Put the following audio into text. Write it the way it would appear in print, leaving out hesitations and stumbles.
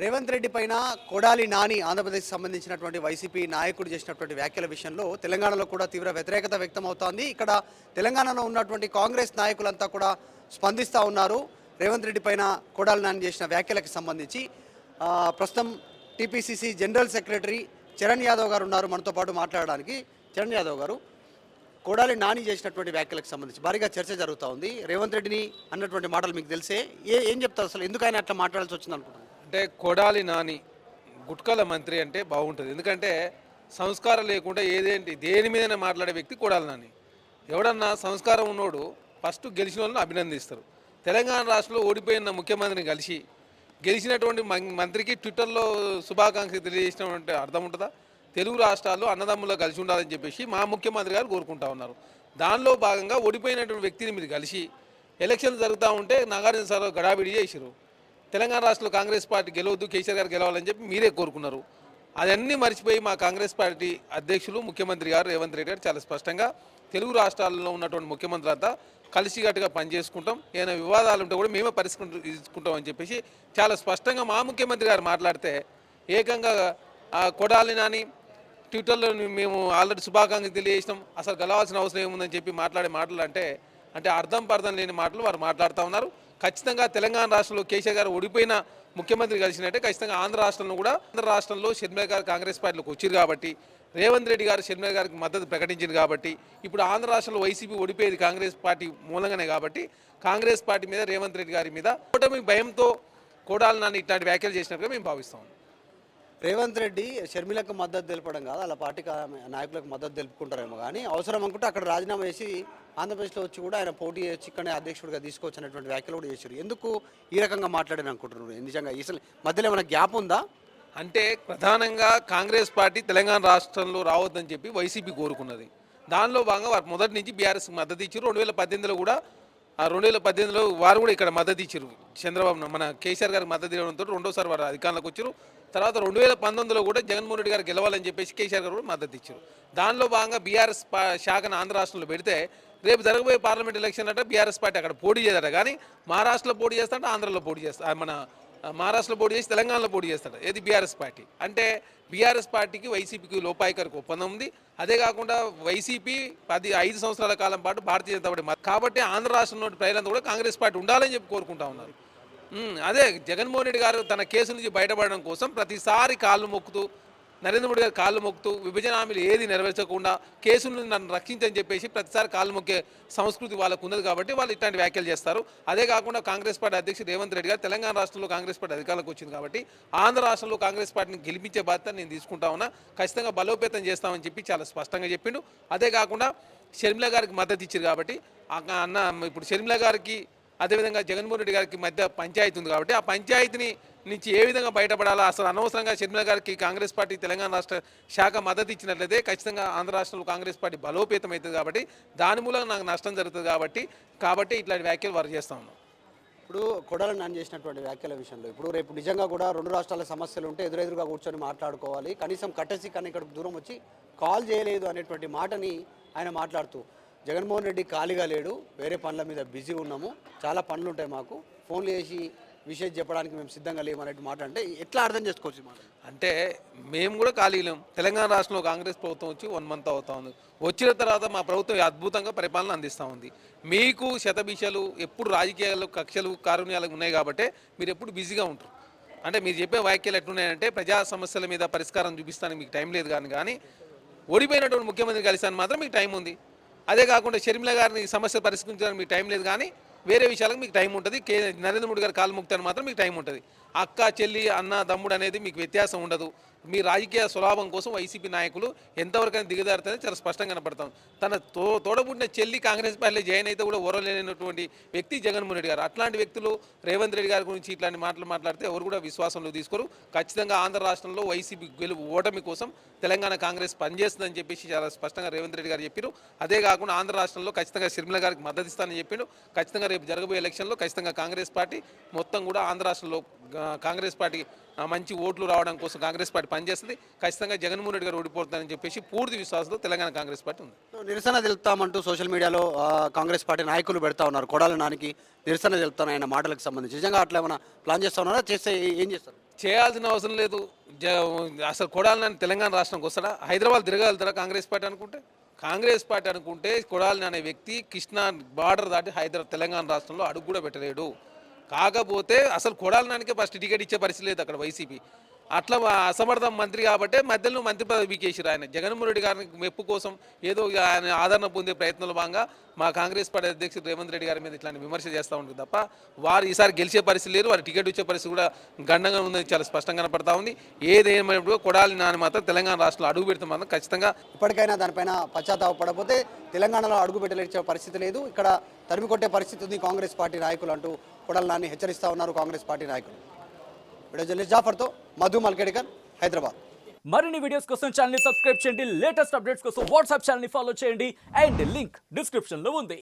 రేవంత్ రెడ్డి పైన కొడాలి నాని ఆంధ్రప్రదేశ్కి సంబంధించినటువంటి వైసీపీ నాయకుడు చేసినటువంటి వ్యాఖ్యల విషయంలో తెలంగాణలో కూడా తీవ్ర వ్యతిరేకత వ్యక్తమవుతోంది. ఇక్కడ తెలంగాణలో ఉన్నటువంటి కాంగ్రెస్ నాయకులంతా కూడా స్పందిస్తూ ఉన్నారు. రేవంత్ రెడ్డి పైన కొడాలి నాని చేసిన వ్యాఖ్యలకు సంబంధించి ప్రస్తుతం TPCC general secretary Charan Yadav గారు ఉన్నారు మనతో పాటు మాట్లాడడానికి. చరణ్ యాదవ్ గారు, కొడాలి నాని చేసినటువంటి వ్యాఖ్యలకు సంబంధించి భారీగా చర్చ జరుగుతూ ఉంది. రేవంత్ రెడ్డిని అన్నటువంటి మాటలు మీకు తెలిసే ఏం చెప్తారు, అసలు ఎందుకు ఆయన అట్లా మాట్లాడాల్సి వచ్చింది అనుకుంటున్నారు? అంటే కొడాలి నాని గుట్కల మంత్రి అంటే బాగుంటుంది. ఎందుకంటే సంస్కారం లేకుండా దేని మీదైనా మాట్లాడే వ్యక్తి కొడాలి నాని. ఎవడన్నా సంస్కారం ఉన్నోడు ఫస్ట్ గెలిచిన వాళ్ళని అభినందిస్తారు. తెలంగాణ రాష్ట్రంలో ఓడిపోయిన ముఖ్యమంత్రిని కలిసి గెలిచినటువంటి మంత్రికి ట్విట్టర్లో శుభాకాంక్షలు తెలియజేసినటువంటి అర్థం ఉంటుందా? తెలుగు రాష్ట్రాల్లో అన్నదమ్ముల్లో కలిసి ఉండాలని చెప్పేసి మా ముఖ్యమంత్రి గారు కోరుకుంటా ఉన్నారు. దానిలో భాగంగా ఓడిపోయినటువంటి వ్యక్తిని మీరు కలిసి ఎలక్షన్లు జరుగుతూ ఉంటే నాగార్జున సార్ గడాబిడి చేసిరు. తెలంగాణ రాష్ట్రంలో కాంగ్రెస్ పార్టీ గెలవద్దు, కేసీఆర్ గారు గెలవాలని చెప్పి మీరే కోరుకున్నారు. అవన్నీ మర్చిపోయి మా కాంగ్రెస్ పార్టీ అధ్యక్షులు ముఖ్యమంత్రి గారు రేవంత్ రెడ్డి గారు చాలా స్పష్టంగా తెలుగు రాష్ట్రాల్లో ఉన్నటువంటి ముఖ్యమంత్రి అంతా కలిసికట్టుగా పనిచేసుకుంటాం, ఏదైనా వివాదాలు ఉంటే కూడా మేమే తీసుకుంటాం అని చెప్పేసి చాలా స్పష్టంగా మా ముఖ్యమంత్రి గారు మాట్లాడితే, ఏకంగా కొడాలి నాని ట్విట్టర్లో మేము ఆల్రెడీ శుభాకాంక్షలు తెలియజేసినాం, అసలు గెలవాల్సిన అవసరం ఏముందని చెప్పి మాట్లాడే మాటలు అంటే అర్థం లేని మాటలు వారు మాట్లాడుతూ ఉన్నారు. ఖచ్చితంగా తెలంగాణ రాష్ట్రంలో కేసీఆర్ గారు ఓడిపోయిన ముఖ్యమంత్రి కలిసినట్టే ఖచ్చితంగా ఆంధ్ర రాష్ట్రంలో షర్మిల గారు కాంగ్రెస్ పార్టీలోకి వచ్చారు కాబట్టి, రేవంత్ రెడ్డి గారు షర్మిల గారికి మద్దతు ప్రకటించారు కాబట్టి, ఇప్పుడు ఆంధ్ర రాష్ట్రంలో వైసీపీ ఓడిపోయేది కాంగ్రెస్ పార్టీ మూలంగానే కాబట్టి కాంగ్రెస్ పార్టీ మీద రేవంత్ రెడ్డి గారి మీద ఓటమి భయంతో కొడాలి నాని ఇట్లాంటి వ్యాఖ్యలు చేసినట్టుగా మేము భావిస్తాం. రేవంత్ రెడ్డి షర్మిలకు మద్దతు తెలపడం కాదు, అలా పార్టీ నాయకులకు మద్దతు తెలుపుకుంటారేమో, కానీ అవసరం అనుకుంటే అక్కడ రాజీనామా చేసి ఆంధ్రప్రదేశ్లో వచ్చి కూడా ఆయన పోటీ చేసి ఇక్కడనే అధ్యక్షుడిగా తీసుకోవచ్చు అనేటువంటి వ్యాఖ్యలు కూడా చేశారు. ఎందుకు ఈ రకంగా మాట్లాడారు అనుకుంటున్నారు? నిజంగా అసలు మధ్యలో ఏమైనా గ్యాప్ ఉందా? అంటే ప్రధానంగా కాంగ్రెస్ పార్టీ తెలంగాణ రాష్ట్రంలో రావద్దని చెప్పి వైసీపీ కోరుకున్నది. దానిలో భాగంగా వారు మొదటి నుంచి బీఆర్ఎస్ మద్దతు ఇచ్చారు. 2018లో కూడా 2018లో వారు కూడా ఇక్కడ మద్దతు ఇచ్చారు. చంద్రబాబు మన కేసీఆర్ గారికి మద్దతు ఇవ్వడంతో రెండోసారి వారు అధికారంలోకి వచ్చారు. తర్వాత 2019లో కూడా జగన్మోహన్ రెడ్డి గారు గెలవాలని చెప్పేసి కేసీఆర్ గారు కూడా మద్దతు ఇచ్చారు. దానిలో భాగంగా బీఆర్ఎస్ శాఖను ఆంధ్ర రాష్ట్రంలో పెడితే రేపు జరగబోయే పార్లమెంట్ ఎలక్షన్ అంటే బీఆర్ఎస్ పార్టీ అక్కడ పోటీ చేస్తాడు, కానీ మహారాష్ట్రలో పోటీ చేస్తాడు, ఆంధ్రలో పోటీ చేస్తాడు, మన మహారాష్ట్రలో పోటీ చేసి తెలంగాణలో పోటీ చేస్తాడు. ఏది బీఆర్ఎస్ పార్టీ అంటే బీఆర్ఎస్ పార్టీకి వైసీపీకి లోపాయికరకు ఒప్పందం ఉంది. అదే కాకుండా వైసీపీ 5 సంవత్సరాల కాలం పాటు భారతీయ జనతా పార్టీ కాబట్టి ఆంధ్ర రాష్ట్రంలో ప్రజలంతా కూడా కాంగ్రెస్ పార్టీ ఉండాలని చెప్పి కోరుకుంటా ఉన్నారు. అదే జగన్మోహన్ రెడ్డి గారు తన కేసు నుంచి బయటపడడం కోసం ప్రతిసారి కాళ్ళు మొక్కుతూ, నరేంద్ర మోడీ గారు కాళ్ళు మొక్కుతూ, విభజన హామీలు ఏది నెరవేర్చకుండా కేసుల నుంచి నన్ను రక్షించని చెప్పేసి ప్రతిసారి కాళ్ళు మొక్కే సంస్కృతి వాళ్ళకు ఉన్నది కాబట్టి వాళ్ళు ఇట్లాంటి వ్యాఖ్యలు చేస్తారు. అదే కాకుండా కాంగ్రెస్ పార్టీ అధ్యక్షుడు రేవంత్ రెడ్డి గారు తెలంగాణ రాష్ట్రంలో కాంగ్రెస్ పార్టీ అధికారంలోకి వచ్చింది కాబట్టి ఆంధ్ర రాష్ట్రంలో కాంగ్రెస్ పార్టీని గెలిపించే బాధ్యత నేను తీసుకుంటా ఉన్నా, ఖచ్చితంగా బలోపేతం చేస్తామని చెప్పి చాలా స్పష్టంగా చెప్పిండు. అదే కాకుండా షర్మిల గారికి మద్దతు ఇచ్చారు కాబట్టి ఇప్పుడు షర్మిల గారికి అదేవిధంగా జగన్మోహన్ రెడ్డి గారికి మధ్య పంచాయతీ ఉంది కాబట్టి ఆ పంచాయతీని నుంచి ఏ విధంగా బయటపడాలో, అసలు అనవసరంగా షర్మిల గారికి కాంగ్రెస్ పార్టీ తెలంగాణ రాష్ట్ర శాఖ మద్దతు ఇచ్చినట్లయితే ఖచ్చితంగా ఆంధ్ర రాష్ట్రంలో కాంగ్రెస్ పార్టీ బలోపేతం అవుతుంది కాబట్టి దాని మూలంగా నాకు నష్టం జరుగుతుంది కాబట్టి ఇట్లాంటి వ్యాఖ్యలు వారు చేస్తూ ఉన్నాం. ఇప్పుడు కొడాలి నాని చేసినటువంటి వ్యాఖ్యల విషయంలో ఇప్పుడు రేపు నిజంగా కూడా 2 రాష్ట్రాల సమస్యలు ఉంటే ఎదురెదురుగా కూర్చొని మాట్లాడుకోవాలి, కనీసం కట్టేసి కానీ ఇక్కడికి దూరం వచ్చి కాల్ చేయలేదు అనేటువంటి మాటని ఆయన మాట్లాడుతూ, జగన్మోహన్ రెడ్డి ఖాళీగా లేడు, వేరే పనుల మీద బిజీ ఉన్నాము, చాలా పనులు ఉంటాయి మాకు, ఫోన్లు చేసి విషయం చెప్పడానికి మేము సిద్ధంగా లేము అనేట్టు మాట అంటే ఎట్లా అర్థం చేసుకోవచ్చు మాట? అంటే మేము కూడా ఖాళీ లేము. తెలంగాణ రాష్ట్రంలో కాంగ్రెస్ ప్రభుత్వం వచ్చి 1 మంత్ అవుతా ఉంది. వచ్చిన తర్వాత మా ప్రభుత్వం అద్భుతంగా పరిపాలన అందిస్తూ ఉంది. మీకు శతభిషలు ఎప్పుడు రాజకీయాలు కక్షలు కారుణ్యాలు ఉన్నాయి కాబట్టి మీరు ఎప్పుడు బిజీగా ఉంటారు. అంటే మీరు చెప్పే వ్యాఖ్యలు ఎట్లున్నాయంటే ప్రజా సమస్యల మీద పరిష్కారం చూపిస్తానికి మీకు టైం లేదు కానీ ఓడిపోయినటువంటి ముఖ్యమంత్రి కలిసాను మాత్రం మీకు టైం ఉంది. అదే కాకుండా షర్మిల గారిని సమస్య పరిష్కరించడానికి మీకు టైం లేదు, కానీ వేరే విషయాలకు మీకు టైం ఉంటుంది. నరేంద్ర మోడీ గారు కాలు ముక్తాను మాత్రం మీకు టైం ఉంటుంది. అక్క చెల్లి అన్న తమ్ముడు అనేది మీకు వ్యత్యాసం ఉండదు. మీ రాజకీయ స్వలాభం కోసం వైసీపీ నాయకులు ఎంతవరకైనా దిగజారుతుందని చాలా స్పష్టంగా కనపడతాం. తన తోడబుట్టిన చెల్లి కాంగ్రెస్ పార్టీలో జాయిన్ అయితే కూడా ఓరలేనటువంటి వ్యక్తి జగన్మోహన్ రెడ్డి గారు. అట్లాంటి వ్యక్తులు రేవంత్ రెడ్డి గారి గురించి ఇట్లాంటి మాటలు మాట్లాడితే ఎవరు కూడా విశ్వాసంలో తీసుకోరు. ఖచ్చితంగా ఆంధ్ర రాష్ట్రంలో వైసీపీ ఓటమి కోసం తెలంగాణ కాంగ్రెస్ పనిచేస్తుందని చెప్పేసి చాలా స్పష్టంగా రేవంత్ రెడ్డి గారు చెప్పారు. అదే కాకుండా ఆంధ్ర రాష్ట్రంలో ఖచ్చితంగా షర్మిల గారికి మద్దతు ఇస్తానని చెప్పిండు. ఖచ్చితంగా రేపు జరగబోయే ఎలక్షన్లో ఖచ్చితంగా కాంగ్రెస్ పార్టీ మొత్తం కూడా ఆంధ్ర రాష్ట్రంలో కాంగ్రెస్ పార్టీ మంచి ఓట్లు రావడం కోసం కాంగ్రెస్ పార్టీ పనిచేస్తుంది. ఖచ్చితంగా జగన్మోహన్ రెడ్డి గారు ఓడిపోతుందని చెప్పేసి పూర్తి విశ్వాసంతో తెలంగాణ కాంగ్రెస్ పార్టీ ఉంది. నిరసన తెలుపుతామంటూ సోషల్ మీడియాలో కాంగ్రెస్ పార్టీ నాయకులు పెడతా ఉన్నారు. కొడాలి నానికి నిరసన తెలుపుతాను ఆయన మాటలకు సంబంధించి. నిజంగా అట్లా ఏమైనా ప్లాన్ చేస్తా ఉన్నారా? చేస్తే ఏం చేస్తారు? చేయాల్సిన అవసరం లేదు. అసలు కొడాలి నాని తెలంగాణ రాష్ట్రానికి వస్తాడా? హైదరాబాద్ తిరగలుగుతారా కాంగ్రెస్ పార్టీ అనుకుంటే? కాంగ్రెస్ పార్టీ అనుకుంటే కొడాలి నాని అనే వ్యక్తి కృష్ణా బార్డర్ దాటి తెలంగాణ రాష్ట్రంలో అడుగు కూడా పెట్టలేడు. కాకపోతే అసలు కొడాలి నానికే ఫస్ట్ టికెట్ ఇచ్చే పరిస్థితి లేదు అక్కడ వైసీపీ. అట్లా అసమర్థ మంత్రి కాబట్టి మధ్యలో మంత్రి పదవి పీకేసారు. ఆయన జగన్మోహన్ రెడ్డి గారికి మెప్పు కోసం ఏదో ఆయన ఆదరణ పొందే ప్రయత్నంలో భాగంగా మా కాంగ్రెస్ పార్టీ అధ్యక్షుడు రేవంత్ రెడ్డి గారి మీద ఇట్లాంటి విమర్శ చేస్తూ ఉంటుంది తప్ప వారు ఈసారి గెలిచే పరిస్థితి లేదు. వారి టికెట్ ఇచ్చే పరిస్థితి కూడా గండంగా ఉందని చాలా స్పష్టంగా కనపడతా ఉంది. ఏదేమైనప్పుడు కొడాలి నాని మాత్రం తెలంగాణ రాష్ట్రంలో అడుగు పెడితే మాత్రం ఖచ్చితంగా ఇప్పటికైనా దానిపైన పశ్చాత్తాపడకపోతే తెలంగాణలో అడుగు పెట్టలేచే పరిస్థితి లేదు, ఇక్కడ తరిమి కొట్టే పరిస్థితి ఉంది కాంగ్రెస్ పార్టీ నాయకులు అంటూ కొడాలి నాని హెచ్చరిస్తూ ఉన్నారు కాంగ్రెస్ పార్టీ నాయకులు. వీడియో జర్నలిస్ట్ జాఫర్తో మధు మల్కేడికర్, హైదరాబాద్. మరిన్ని వీడియోస్ కోసం ఛానల్ ని సబ్స్క్రైబ్ చేయండి. లేటెస్ట్ అప్డేట్స్ కోసం వాట్సాప్ ఛానల్ ని ఫాలో చేయండి. అండ్ లింక్ డిస్క్రిప్షన్ లో ఉంది.